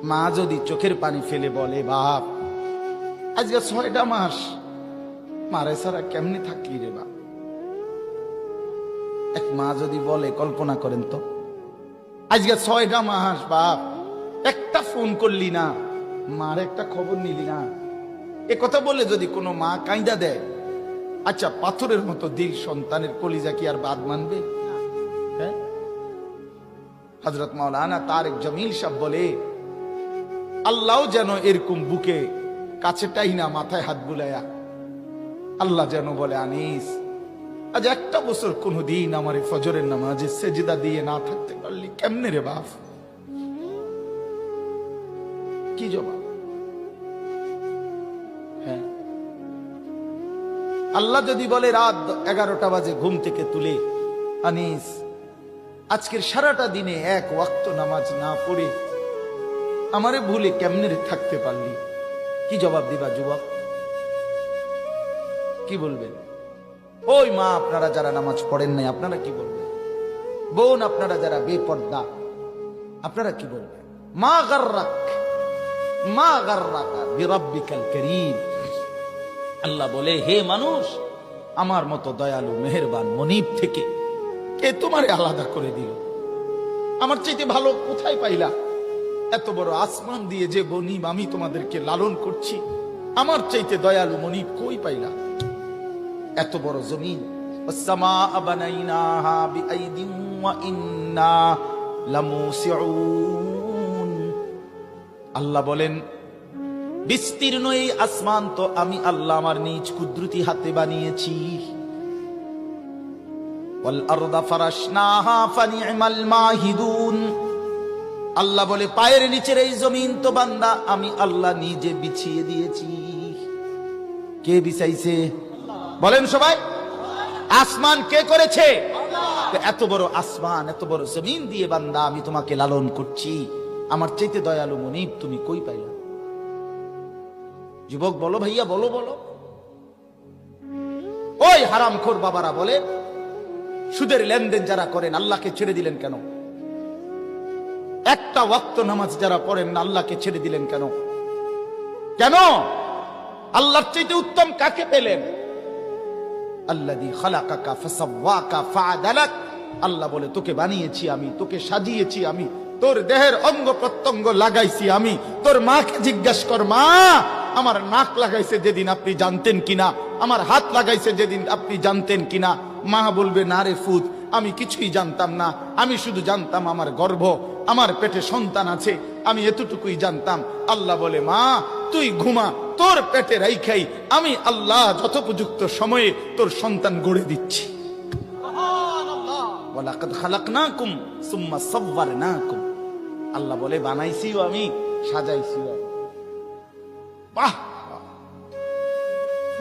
মা যদি চোখের পানি ফেলে বলে, বাপ আজকে 6টা মাস মারে সারা কেমনি থাকলি রে বাপ। এক মা যদি বলে, কল্পনা করেন তো, আজকে 6টা মাস বাপ একটা ফোন করলি না, মার একটা খবর নিলি না, এ কথা বলে যদি কোনো মা কাঁদা দেয়, আচ্ছা পাথরের মতো দিল সন্তানের কলিজা কি আর বাদ মানবে? হ্যাঁ, হযরত মাওলানা তারেক জামিল সাহেব বলে, আল্লাহ যেন এরকম বুকে কাছেটাই না, মাথায় হাত বুলায়া আল্লাহ যেন বলে, আনিস আজ একটা বছর কোনদিন আমার এই ফজরের নামাজে সেজদা দিয়ে না থাকতে পারলি কেমনে রে বাপ? কি জবাব? হ্যাঁ, আল্লাহ যদি বলে রাত 11টা বাজে ঘুম থেকে তুলে, আনিস আজকের সারাটা দিনে এক ওয়াক্ত নামাজ না পড়ে আমারে ভুলে কেমনে থাকতে পারলি, কি জবাব দিবা যুবক? কি বলবেন? ওই মা আপনারা যারা নামাজ পড়েন নাই আপনারা কি বলবেন? বোন আপনারা যারা বেপর্দা আপনারা কি বলবেন? মা গাররাক মা গাররাকা বিরাব্বিকাল কারীম। আল্লাহ বলে, হে মানুষ, আমার মতো দয়ালু মেহেরবান মনিব থেকে কে তোমারে আলাদা করে দিল? আমার চাইতে ভালো কোথায় পাইলা? এত বড় আসমান দিয়ে যে মনিব আমি তোমাদেরকে লালন করছি, আমার চাইতে দয়ালু মনিব কই পাইলা? এত বড় জমিন, ওয়াস-সামাআ বানাইনাহা বিআইদিন ওয়া ইন্না লামুসিউন। আল্লাহ বলেন, বিস্তীর্ণ এই আসমান তো আমি আল্লাহ আমার নিজ কুদরতি হাতে বানিয়েছি। ওয়াল আরদা ফারাশনাহা ফানি'মাল মাহিদুন। আল্লাহ বলে, পায়ের নিচের এই জমিন তো বান্দা আমি আল্লাহ নিজে বিছিয়ে দিয়েছি। কে বিছাইছে? বলেন সবাই, আসমান কে করেছে? এত বড় আসমান, এত বড় জমিন দিয়ে বান্দা আমি তোমাকে লালন করছি, আমার চাইতে দয়ালু মনিব তুমি কই পাইলা? যুবক বলো, ভাইয়া বলো বলো। ওই হারামখোর বাবারা বলে, সুদের লেনদেন যারা করেন আল্লাহকে ছেড়ে দিলেন কেন? একটা ওয়াক্ত নামাজ যারা পড়েন না আল্লাহকে ছেড়ে দিলেন কেন? কেন? আল্লাহর চাইতে উত্তম কাকে পেলেন? আল্লাযী খালাকাকা ফাসাওয়াকা ফাআদালাক। আল্লাহ বলে, তোকে বানিয়েছি আমি, তোকে সাজিয়েছি আমি, তোর দেহের অঙ্গ প্রত্যঙ্গ লাগাইছি আমি। তোর মাকে জিজ্ঞাসা কর, মা আমার নাক লাগাইছে যেদিন আপনি জানতেন কিনা? আমার হাত লাগাইছে যেদিন আপনি জানতেন কিনা? মা বলবে, না রে ফুত, আমি কিছুই জানতাম না, আমি শুধু জানতাম আমার গর্ভ, আমার পেটে সন্তান আছে, আমি এতটুকুই জানতাম। আল্লাহ বলে, মা তুই ঘুমা, তোর পেটে রাইখাই আমি আল্লাহ যথোপযুক্ত সময়ে তোর সন্তান গড়ে দিচ্ছি। ওয়ালাকাদ খালাকনাকুম সুম্মা সাওয়ারনাকুম। আল্লাহ বলে, বানাইছিও আমি, সাজাইছিও আমি। বাহ!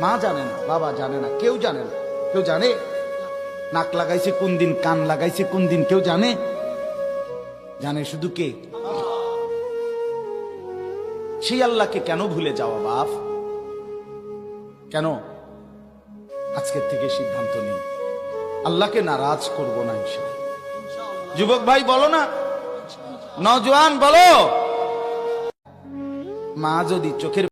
মা জানে না, বাবা জানে না, কেউ জানে না। কেউ জানে নাক লাগাইছে কোন দিন, কান লাগাইছে কোন দিন? কেউ জানে? জানে শুধু কে? সেই আল্লাহকে কেন ভুলে যাওয়া বাপ? কেন? আজকের থেকে সিদ্ধান্ত নিই, আল্লাহকে নারাজ করব না ইনশাআল্লাহ। যুবক ভাই বলো না, নওজোয়ান বলো, মা যদি চোখের